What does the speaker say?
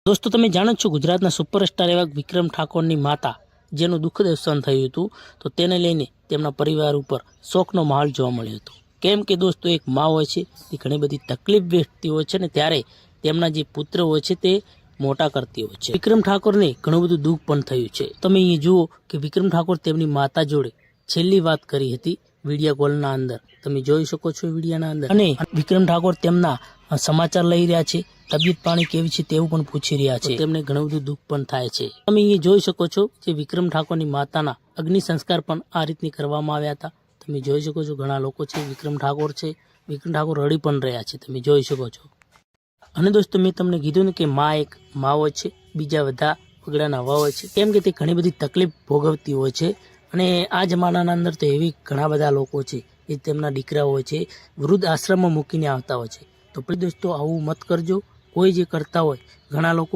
દોસ્તો તમે જાણો છો ગુજરાતના સુપરસ્ટાર એવા વિક્રમ ઠાકોરની માતા જેનું દુઃખદ અવસાન થયું હતું તો તેને લઈને તેમના પરિવાર ઉપર શોકનો માહોલ જોવા મળ્યો હતો। કેમ કે દોસ્તો એક મા હોય છે તે ઘણી બધી તકલીફ વેઠતી હોય છે ને ત્યારે તેમના જે પુત્ર હોય છે તે મોટા કરતી હોય છે। વિક્રમ ઠાકોરને ઘણું બધું દુઃખ પણ થયું છે। તમે અહીં જુઓ કે વિક્રમ ઠાકોર તેમની માતા જોડે છેલ્લી વાત કરી હતી વિડીયો કોલના અંદર, તમે જોઈ શકો છો વિડીયોના અંદર। અને વિક્રમ ઠાકોર તેમના સમાચાર લઈ રહ્યા છે, તબિયત પાણી કેવી છે તેવું પણ પૂછી રહ્યા છે। તેમને ઘણું બધું દુઃખ પણ થાય છે। તમે અહીં જોઈ શકો છો કે વિક્રમ ઠાકોરની માતાના અગ્નિ સંસ્કાર પણ આ રીતની કરવામાં આવ્યા હતા। તમે જોઈ શકો છો ઘણા લોકો છે, વિક્રમ ઠાકોર છે, વિક્રમ ઠાકોર રડી પણ રહ્યા છે, તમે જોઈ શકો છો। અને દોસ્તો મેં તમને કીધું ને કે માં એક માં હોય છે, બીજા બધા પગડા નવા હોય છે, કેમ કે તે ઘણી બધી તકલીફ ભોગવતી હોય છે। અને આ જમાનાના અંદર તો એવી ઘણા બધા લોકો છે એ તેમના દીકરા હોય છે વૃદ્ધ આશ્રમમાં મૂકીને આવતા હોય છે। તો પ્લીઝ દોસ્તો આવું મત કરજો। કોઈ જે કરતા હોય, ઘણા લોકો